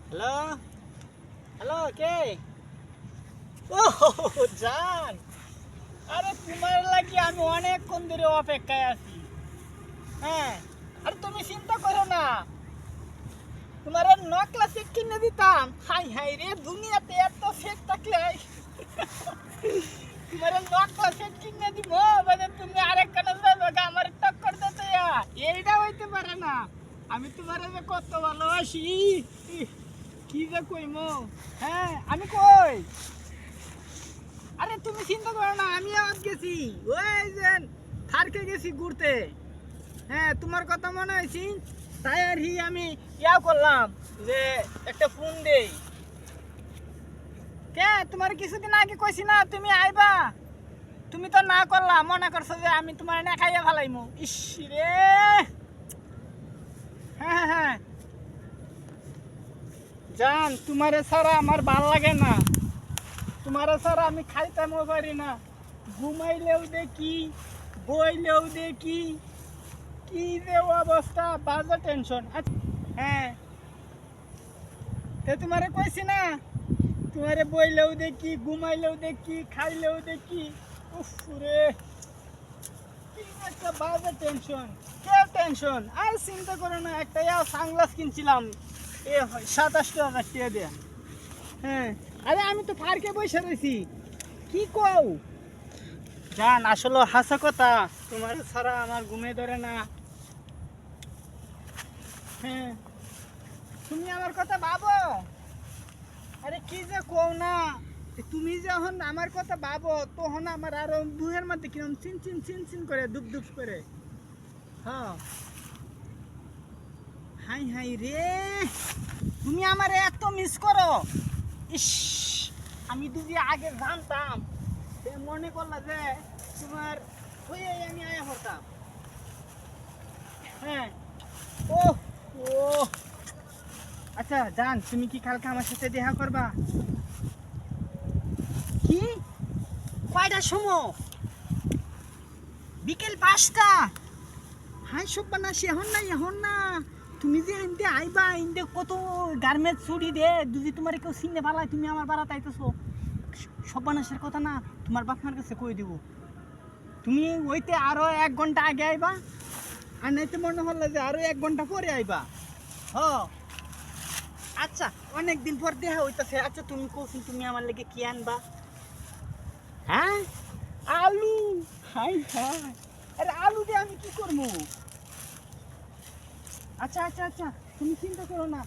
Hello hello কে? ও জান, আরে তোমার লাগি আমি অনেকক্ষণ ধরে অপেক্ষায় আছি। হ্যাঁ, আরে তুমি চিন্তা করো না, তোমার নকলা সেট কিনে দিতাম। হাই হাই রে, দুনিয়াতে এত সেট থাকলে তোমার নকলা সেট কিনে দিব, মানে তুমি আরেক কানে যাবে আমার টক্কর দিতে। এইটা হইতে পারে না। আমি তোমার যে কত ভালোবাসি, কি যে কইমো। হ্যাঁ, আমি কই, আরে তুমি চিন্তা করো না, আমি আজ গেছি ওই যে থারকে গেছি ঘুরতে। হ্যাঁ, তোমার কথা মনে হয়েছি, তাই আর হি আমি ইয়া করলাম যে একটা ফোন দেই। কে তোমার কিছুদিন আগে কইছি না তুমি আইবা, তুমি তো না করলা, মনে করছো যে আমি তোমার না খাইয়া ফেলাইমু। ইস রে, হ্যাঁ হ্যাঁ হ্যাঁ জান, তোমারে ছাড়া আমার ভাল লাগে না। তোমারে ছাড়া আমি খাইতেও পারি না, ঘুমাইলেও দেখি, বইলেও দেখি, কি যে অবস্থা, বাজে টেনশন। হ্যাঁ, তো তোমারে কইছি না, তোমারে বইলেও দেখি, ঘুমাইলেও দেখি, খাইলেও দেখি। উফ রে, কি একটা বাজে টেনশন। কে টেনশন? আর চিন্তা করো না, একটা সানগ্লাস কিনছিলাম 27,000 টাকা দিয়ে। হ্যাঁ, আরে আমি তো পার্কে বসে রয়েছি, কি কও জান? আসলে হাসা কথা, তোমার ছাড়া আমার ঘুমে ধরে না। হ্যাঁ, তুমি আমার কথা ভাবো। আরে কি যে কও না, তুমি যখন আমার কথা ভাবো তখন আমার আরো বুহের মধ্যে কিরম চিন চিন চিন চিন করে, দুপ দুপ করে। হ্যাঁ, হাই হাই রে, তুমি আমার এত মিস করো। ইস, আমি যদি আগে জানতাম, সে মনে করলা যে তোমার হয়ে আমি আয়া হতাম। হ্যাঁ, ও ও আচ্ছা জান, তুমি কি কালকে আমার সাথে দেখা করবা? কি, কয়টার সময়? বিকেল 5টা? হাই সব বানাসি, এখন না এখন না। তুমি যে এনতে আইবা, এনতে কত গার্মেন্টস ছুটি দে, যদি তোমার কেউ চিনে পালায় তুমি আমার বাড়াতে আইতেছো, সব বানাসের কথা না, তোমার বাপ মার কাছে কই দিব। তুমি ওইতে আরো 1 ঘন্টা আগে আইবা, আর নাইতে মনে হলো যে আরো 1 ঘন্টা পরে আইবা। হ, আচ্ছা, অনেকদিন পর দেখা হইতাছে। আচ্ছা তুমি কইছো তুমি আমার লেগে কি আনবা? হ্যাঁ, আলু। হাই হাই, আরে আলু দিয়ে আমি কি করবো? আচ্ছা আচ্ছা আচ্ছা, তুমি চিন্তা করো না,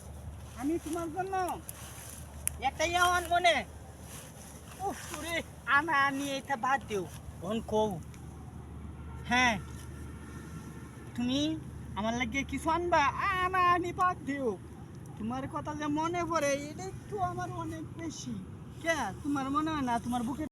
আমি তোমার জন্য একটা ইয়ান মনে। উফ রে, আনা আনি এটা বাদ দিও, অন কও। হ্যাঁ, তুমি আমার লাগে কিছু আনবা, আনা আনি বাদ দিও। তোমার কথা যে মনে পড়ে, এটা একটু আমার অনেক বেশি। কে, তোমার মনে হয় না তোমার বুকে